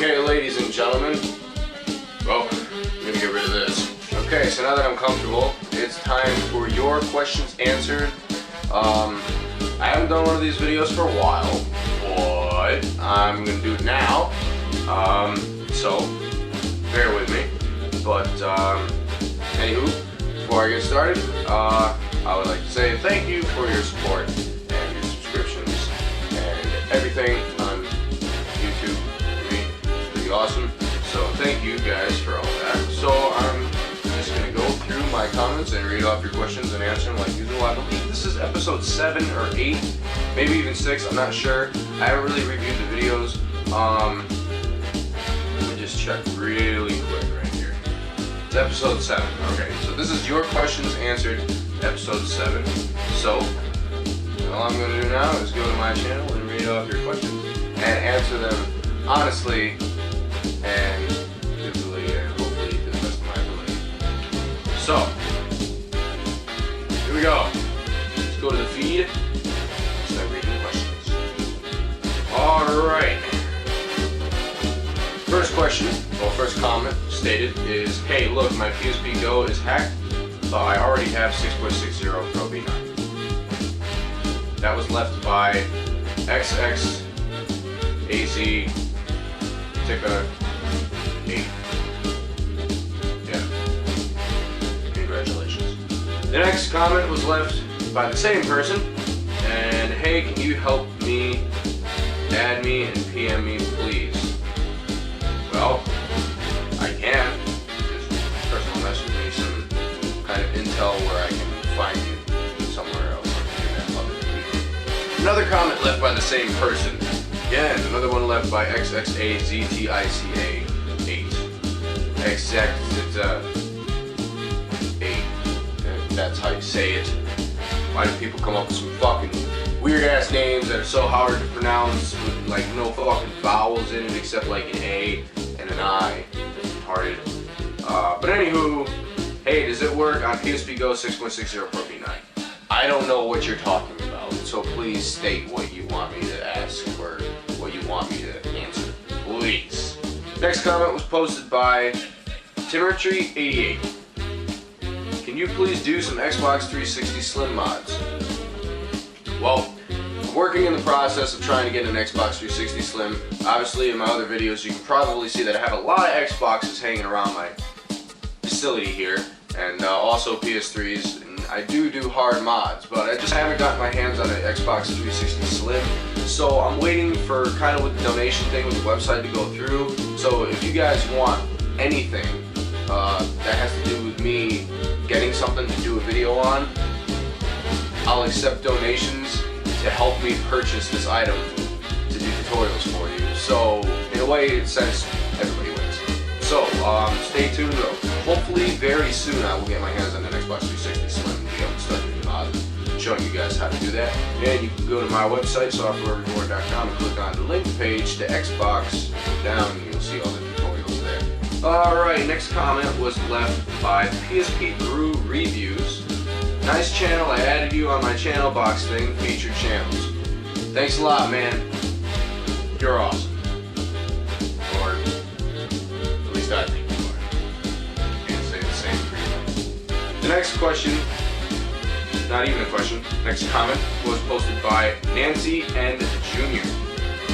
Okay, ladies and gentlemen, well, I'm gonna get rid of this. Okay, so now that I'm comfortable, it's time for your questions answered. I haven't done one of these videos for a while, but I'm gonna do it now. So bear with me. But anywho, before I get started, I would like to say thank you for your support and your subscriptions and everything on YouTube. For me, it's pretty awesome. So thank you guys for all that. So I'm just gonna go through my comments and read off your questions and answer them like usual. I believe this is episode 7 or 8, maybe even 6. I'm not sure. I haven't really reviewed the videos. Let me just check really quick right here. It's episode 7. Okay, so this is your questions answered, episode 7. So all I'm gonna do now is go to my channel and read off your questions and answer them honestly and truthfully and hopefully to the best of my ability. So, here we go. Let's go to the feed. Start reading the questions. Alright. First question, well, first comment stated is, hey, look, my PSP Go is hacked, but I already have 6.60 Pro V9. That was left by XXAZ Tika 8. Yeah. Congratulations. The next comment was left by the same person, and hey, can you help me, add me, and PM me, please? Well, I can. Just personal message me some kind of intel where I can find you somewhere else on the internet other than me. Another comment left by the same person. Again, another one left by XXAZTICA 8. Exact 8. That's how you say it. Why do people come up with some fucking weird ass names that are so hard to pronounce with like no fucking vowels in it except like an A and an I? It's retarded. But anywho, hey, does it work on PSP Go 6.60 Pro V9? I don't know what you're talking about, so please state what you want me to ask or what you want me to answer, please. Next comment was posted by Timotry88. Can you please do some Xbox 360 Slim mods? Well, I'm working in the process of trying to get an Xbox 360 Slim. Obviously, in my other videos, you can probably see that I have a lot of Xboxes hanging around my facility here, and also PS3s. And I do hard mods, but I just haven't gotten my hands on an Xbox 360 Slim. So I'm waiting for kind of with the donation thing with the website to go through. So if you guys want anything that has to do with me getting something to do a video on, I'll accept donations to help me purchase this item to do tutorials for you. So in a way, it says everybody wins. So stay tuned. Hopefully very soon I will get my hands on an Xbox 360 Slim and be able to start doing mods, showing you guys how to do that. And you can go to my website, softwarereviewer.com, and click on the link page to Xbox. Down and you'll see all the tutorials there. Alright, next comment was left by PSPBrewReviews. Nice channel, I added you on my channel box thing, featured channels. Thanks a lot, man. You're awesome. Or at least I think you are. Can't say the same for you. The next question, not even a question, next comment was posted by Nancy and Jr.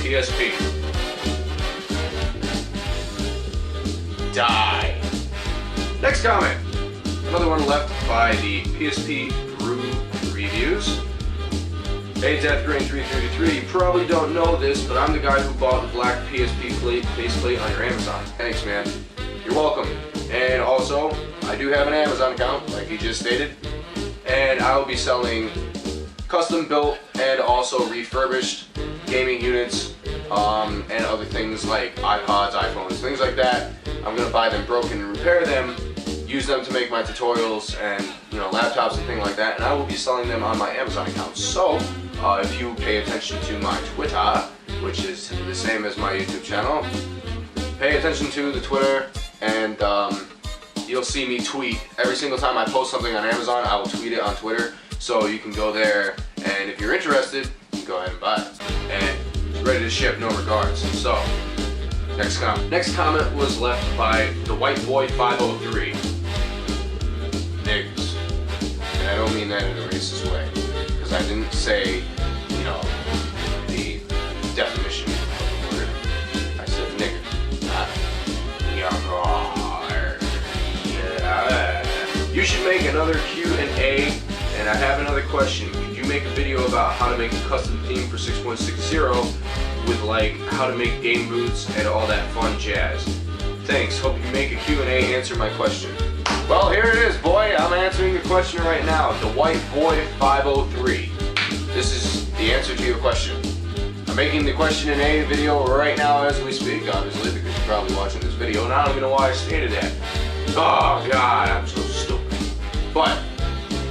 PSP. Die. Next comment. Another one left by the PSP Brew Reviews. Hey, DeathGrain333, you probably don't know this, but I'm the guy who bought the black PSP faceplate on your Amazon. Thanks, man. You're welcome. And also, I do have an Amazon account, like you just stated, and I will be selling custom built and also refurbished gaming units and other things like iPods, iPhones, things like that. I'm gonna buy them broken and repair them, use them to make my tutorials and laptops and things like that, and I will be selling them on my Amazon account. So if you pay attention to my Twitter, which is the same as my YouTube channel, pay attention to the Twitter, and you'll see me tweet every single time I post something on Amazon. I will tweet it on Twitter, so you can go there, and if you're interested, you can go ahead and buy it. And it's ready to ship, no regards. So Next comment was left by the White Boy 503. Niggas. And I don't mean that in a racist way, because I didn't say, you know, the definition of the word. I said nigga, not yar. Yeah. You should make another Q&A, and I have another question. Could you make a video about how to make a custom theme for 6.60 with like how to make game boots and all that fun jazz? Thanks. Hope you make a Q&A answer my question. Well, here it is, boy. I'm answering your question right now. The White Boy 503. This is the answer to your question. I'm making the question in a video right now as we speak, obviously, because you're probably watching this video, and I don't even know why I stated that. Oh, God, I'm so stupid. But,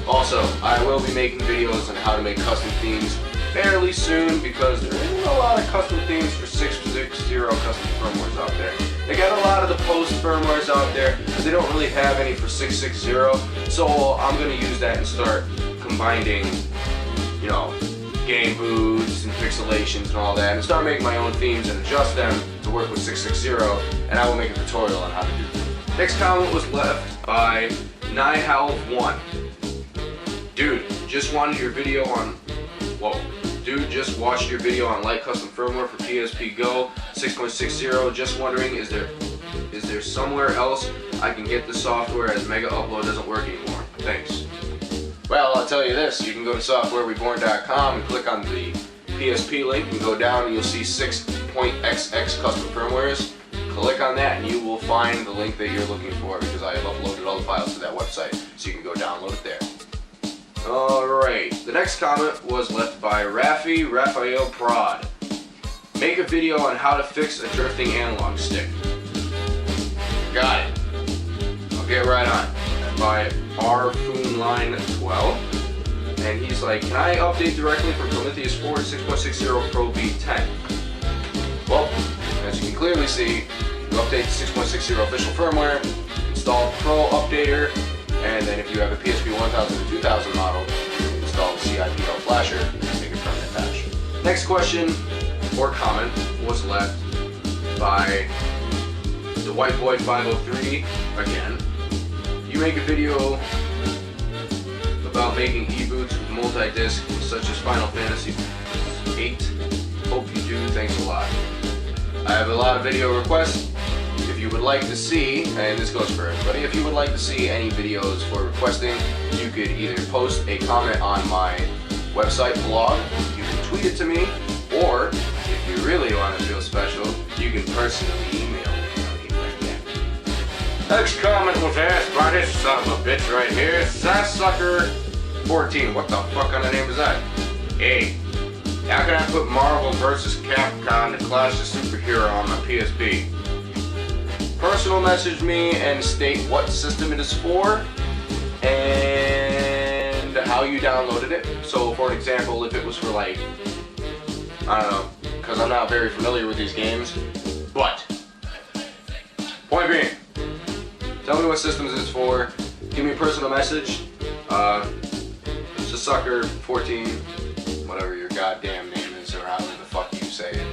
also, I will be making videos on how to make custom themes fairly soon, because there isn't a lot of custom themes for 6.60 custom firmwares out there. They got a lot of the post firmwares out there, but they don't really have any for 6.60, so I'm going to use that and start combining, you know, game boots and pixelations and all that, and start making my own themes and adjust them to work with 6.60, and I will make a tutorial on how to do that. Next comment was left by Nihalv1. Dude, just wanted your video on... Whoa. Dude, just watched your video on light custom firmware for PSP Go 6.60. Just wondering, is there somewhere else I can get the software as Mega Upload doesn't work anymore? Thanks. Well, I'll tell you this. You can go to softwarereborn.com and click on the PSP link and go down and you'll see 6.xx custom firmwares. Click on that and you will find the link that you're looking for, because I have uploaded all the files to that website, so you can go download it there. Alright, the next comment was left by RafieRafaelProd. Make a video on how to fix a drifting analog stick. Got it. I'll get right on. By rfoonline12. And he's like, can I update directly from Prometheus 4 to 6.60 Pro V10? Well, as you can clearly see, you update the 6.60 official firmware, install Pro Updater, and then if you have a PSP 1000 to 2000 model, install the CIPL flasher and make a permanent patch. Next question or comment was left by the White Boy 503 again. You make a video about making e-boots with multi-disc such as Final Fantasy VIII. Hope you do. Thanks a lot. I have a lot of video requests. If you would like to see, and this goes for everybody, if you would like to see any videos for requesting, you could either post a comment on my website blog, you can tweet it to me, or if you really want to feel special, you can personally email me like that. Next comment was asked by this son of a bitch right here, Sasssucker14. What the fuck kind of name is that? Hey, how can I put Marvel vs. Capcom to Clash of Superhero on my PSP? Personal message me and state what system it is for and how you downloaded it. So for example, if it was for like, I don't know, because I'm not very familiar with these games, but point being, tell me what systems it's for, give me a personal message, Sasssucker14, whatever your goddamn name is, or however the fuck you say it.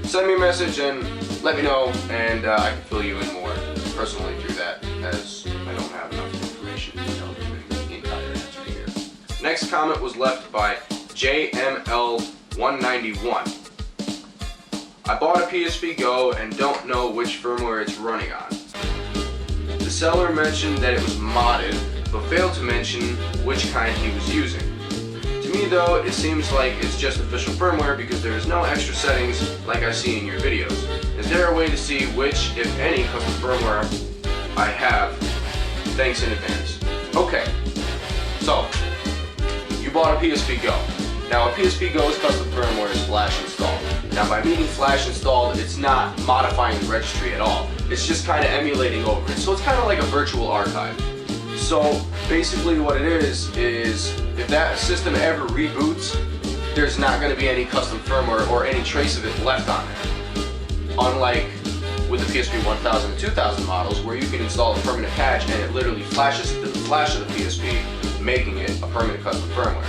Send me a message and let me know, and I can fill you in more personally through that, as I don't have enough information to tell you the entire answer here. Next comment was left by JML191. I bought a PSP Go and don't know which firmware it's running on. The seller mentioned that it was modded, but failed to mention which kind he was using. To me though, it seems like it's just official firmware because there is no extra settings like I see in your videos. Is there a way to see which, if any, custom firmware I have? Thanks in advance. Okay, so you bought a PSP Go. Now a PSP Go's custom firmware is flash installed. Now by meaning flash installed, it's not modifying the registry at all. It's just kind of emulating over it. So it's kind of like a virtual archive. So basically what it is if that system ever reboots, there's not going to be any custom firmware or any trace of it left on there. Unlike with the PSP 1000 and 2000 models, where you can install a permanent patch and it literally flashes to the flash of the PSP, making it a permanent custom firmware.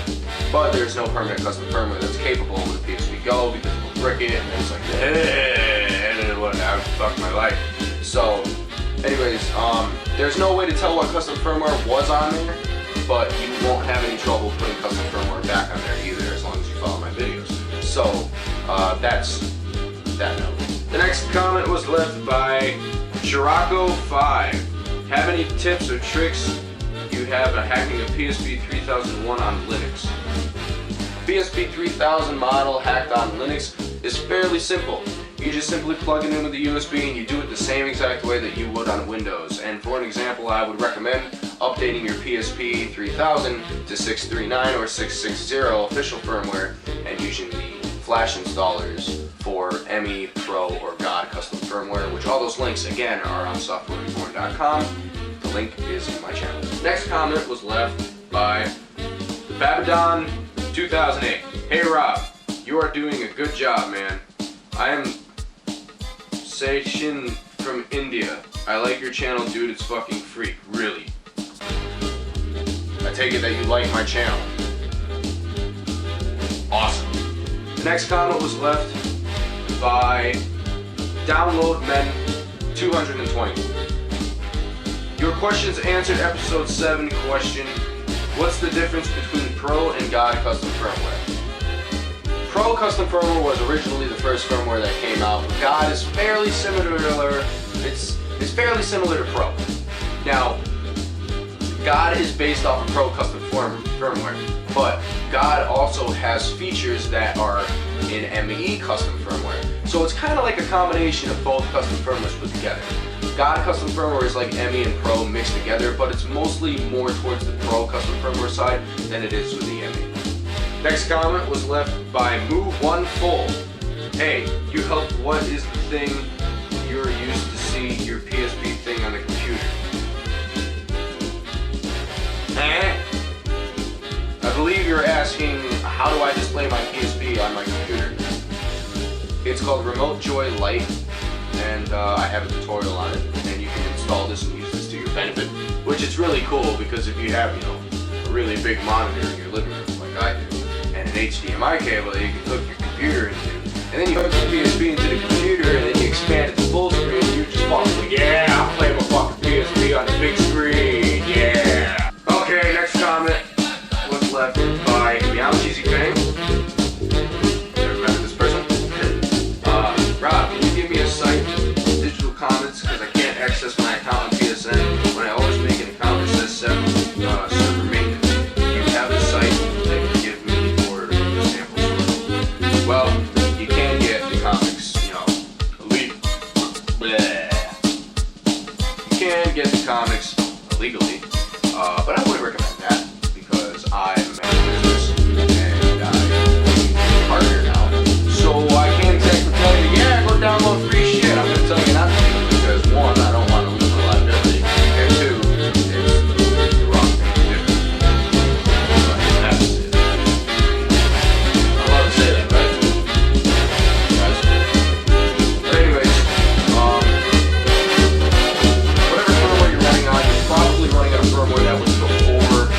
But there's no permanent custom firmware that's capable with the PSP Go because it'll brick it and then it's like, and then it'll would. That would fuck my life. So, anyways, there's no way to tell what custom firmware was on there, but you won't have any trouble putting custom firmware back on there either, as long as you follow my videos. So, that's that note. The next comment was left by Chiraco5. Have any tips or tricks you have on hacking a PSP 3001 on Linux? PSP 3000 model hacked on Linux is fairly simple. You just simply plug it in with the USB and you do it the same exact way that you would on Windows. And for an example, I would recommend updating your PSP 3000 to 639 or 660 official firmware and using the flash installers for ME, Pro, or God custom firmware, which all those links again are on softwarereborn.com. The link is in my channel. Next comment was left by the Babadon 2008. Hey Rob, you are doing a good job, man. I am Sachin from India. I like your channel, dude. It's fucking freak, really. I take it that you like my channel. Awesome. The next comment was left by DownloadMen220. Your questions answered episode 7 question. What's the difference between Pro and God custom firmware? Pro custom firmware was originally the first firmware that came out. God is fairly similar. It's fairly similar to Pro. Now, God is based off of Pro custom firmware, but God also has features that are in ME custom firmware. So it's kind of like a combination of both custom firmwares put together. God custom firmware is like ME and Pro mixed together, but it's mostly more towards the Pro custom firmware side than it is with the ME. Next comment was left by Move1Full. Hey, you help. What is the thing you're used to see your PSP thing on the computer? I believe you're asking, how do I display my PSP on my computer? It's called Remote Joy Lite, and I have a tutorial on it, and you can install this and use this to your benefit, which is really cool because if you have, a really big monitor in your living room like I do, and an HDMI cable that you can hook your computer into, and then you hook the PSP into the computer, and then you expand it to full screen, and you just fucking like, yeah, I'll play my fucking PSP on the big screen, yeah. Okay, next comment was left by Meow Cheesy Fang. Never met this person. Rob, can you give me a site for digital comments because I can't access my account on PSN. When I always make an account, it says server maintenance. Do you have a site that can give me for examples? Well, you can get the comics, you can get the comics illegally, but I wouldn't recommend that because I'm a business and I'm a partner now. So I can't exactly tell you, yeah, go download free shit. I'm going to tell you not to because one, I don't want to lose my liability, and two, it's the wrong thing to do. But that's it. I love to say that, right? But anyways, whatever firmware you're running on, you're probably running on a firmware that was before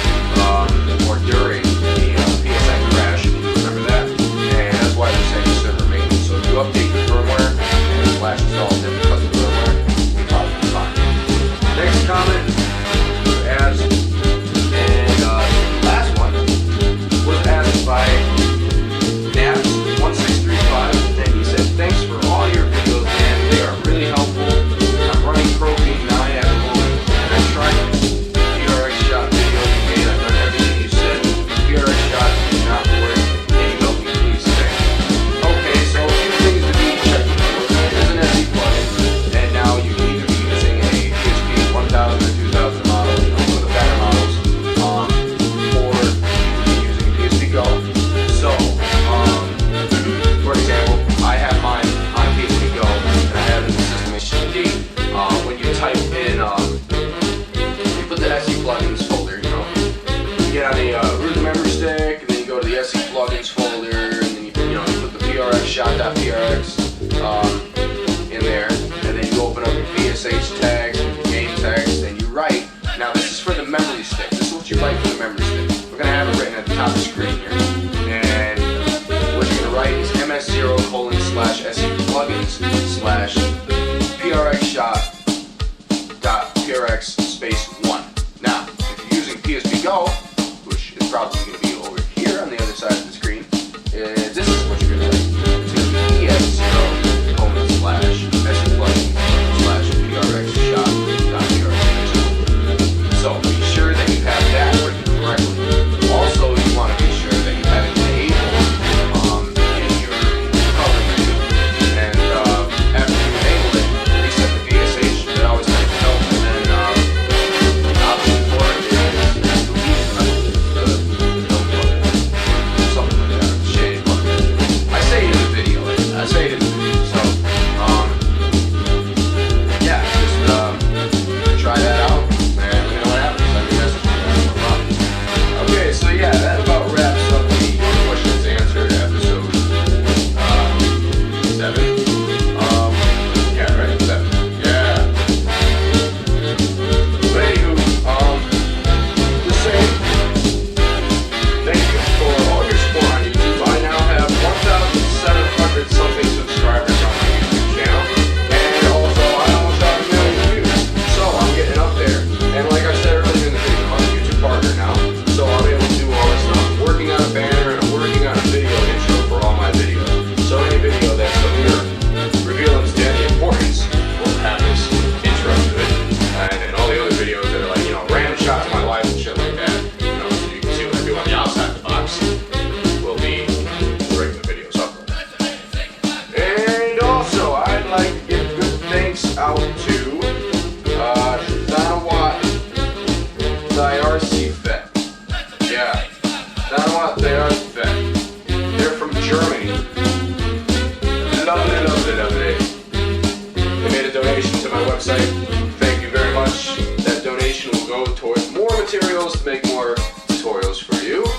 website. Thank you very much. That donation will go towards more materials to make more tutorials for you.